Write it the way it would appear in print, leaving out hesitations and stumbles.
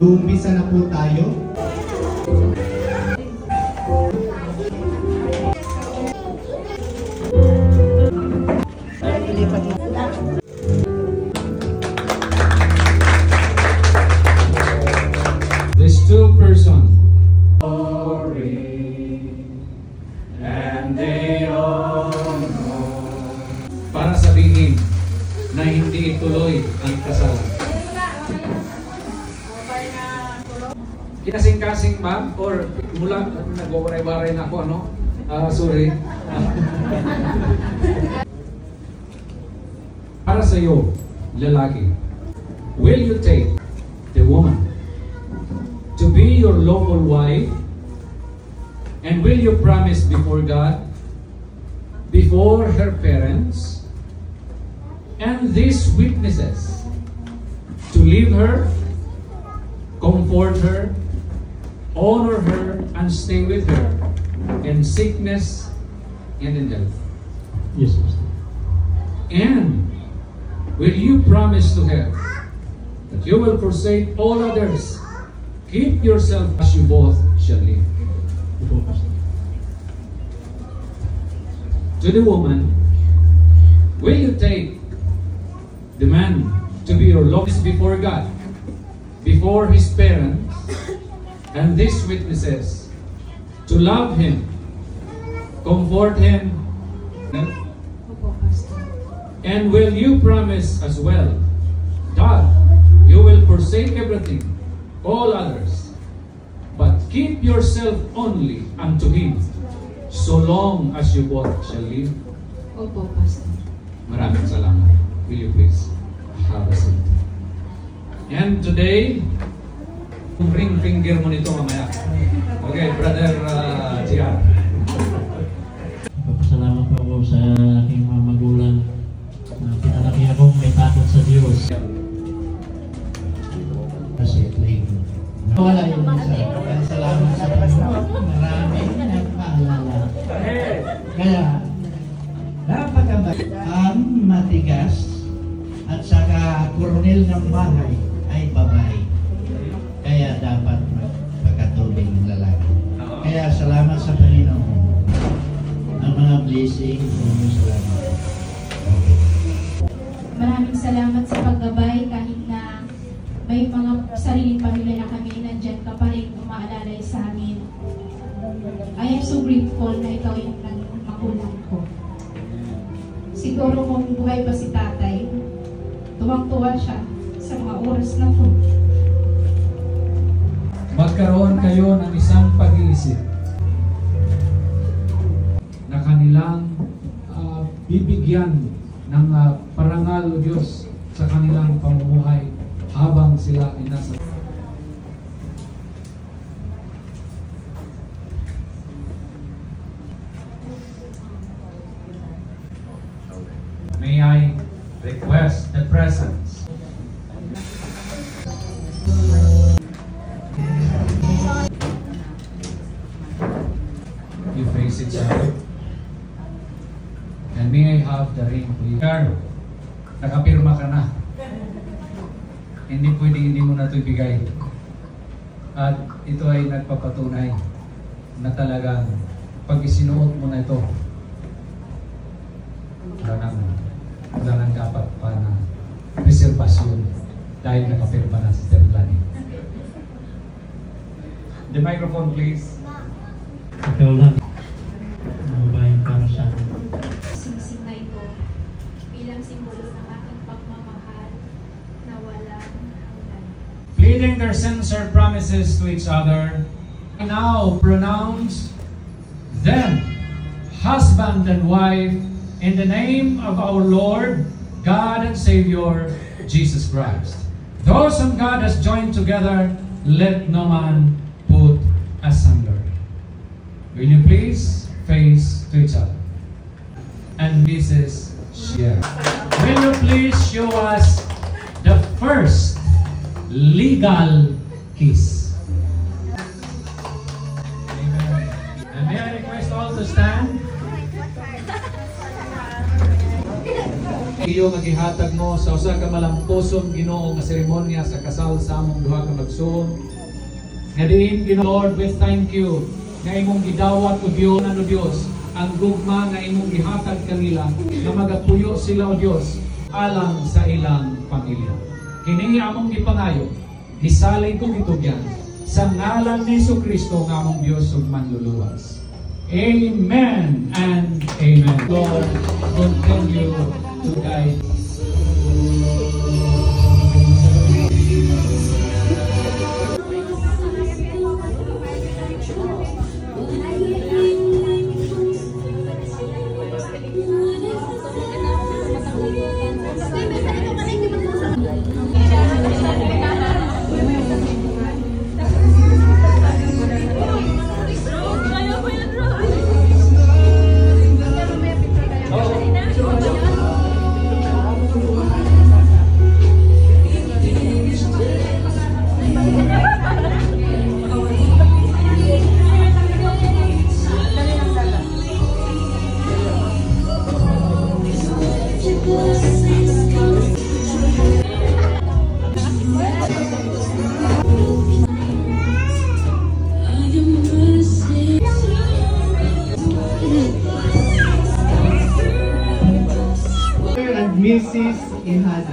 Umpisa na po tayo. These two persons. And they all know. Para sabihin na hindi ituloy ang kasalan. Kinasing-kasing ba? Or mula nag-waray-waray na ako, ano? Sorry. Para sa iyo, lalaki, will you take the woman to be your lawful wife? And will you promise before God, before her parents, and these witnesses, to leave her, comfort her, honor her, and stay with her in sickness and in health? Yes, Pastor. And will you promise to her that you will forsake all others, keep yourself as you both shall live? Opo, Pastor. To the woman, will you take the man to be your lawful before God, before his parents, and these witnesses, to love him, comfort him, and will you promise as well that you will forsake everything, all others, but keep yourself only unto him, so long as you both shall live? Opo, Pastor. Maraming salamat. Will you please have a seat? And today, ring finger mo nito mamaya. Okay, Brother Gian. Papasalamat po ako sa aking mga magulang na pinalaki akong may takot sa Diyos. Kasi wala yun isa. Kaya salamat sa Panginoon. Maraming nagpaalala. Kaya napakabay ang matigas at saka koronel ng bahay ay babae. Kaya dapat magpakatuloy ng lalaki. Kaya salamat sa Panginoon. Ang mga blessing, salamat. Maraming salamat sa paggabay kahit na may mga sariling pamilya na kami, nandyan ka pa rin umaalalay sa amin. I am so grateful na ikaw yung magulang ko. Siguro kung buhay pa si tatay, tuwang-tuwa siya sa mga oras na po. Magkaroon kayo ng isang pag-iisip na kanilang bibigyan ng parangal o Diyos sa kanilang pamumuhay habang sila ay nasa. May I request the presence you face each other. And may I have the ring, please? Carlo, nakapirma ka na. Hindi pwedeng hindi mo na ito ibigay. At ito ay nagpapatunay na talagang pag isinuot mo na ito, wala nang dapat pa na reservasyon dahil nakapirma na si Terlani. The microphone, please. Ikaw lang. Mababayin para sa akin. Singsing na ito bilang simbolo ng aking pagmamahal na walang hanggan. Pleading their sincere promises to each other, I now pronounce them husband and wife in the name of our Lord, God and Savior, Jesus Christ. Those whom God has joined together, let no man put asunder. Will you please face to each other? And Mrs. Share. Will you please show us the first legal kiss? Amen. And may I request all to stand? Iyo nga gihatag mo sa usa ka malamposon Ginoo nga seremonya sa kasal sa among duha ka magsuon. Nga diin Ginoo Lord, we thank you nga imong gidawat o Dios ano Dios ang gugma nga imong gihatag kanila nga magapuyo sila o Dios alang sa ilang pamilya. Kini among gipangayo, gisalig ko gitugyan sa ngalan ni Jesucristo nga among Dios ug manluluwas. Amen and amen. Lord, continue to guide. Mrs. Ihana.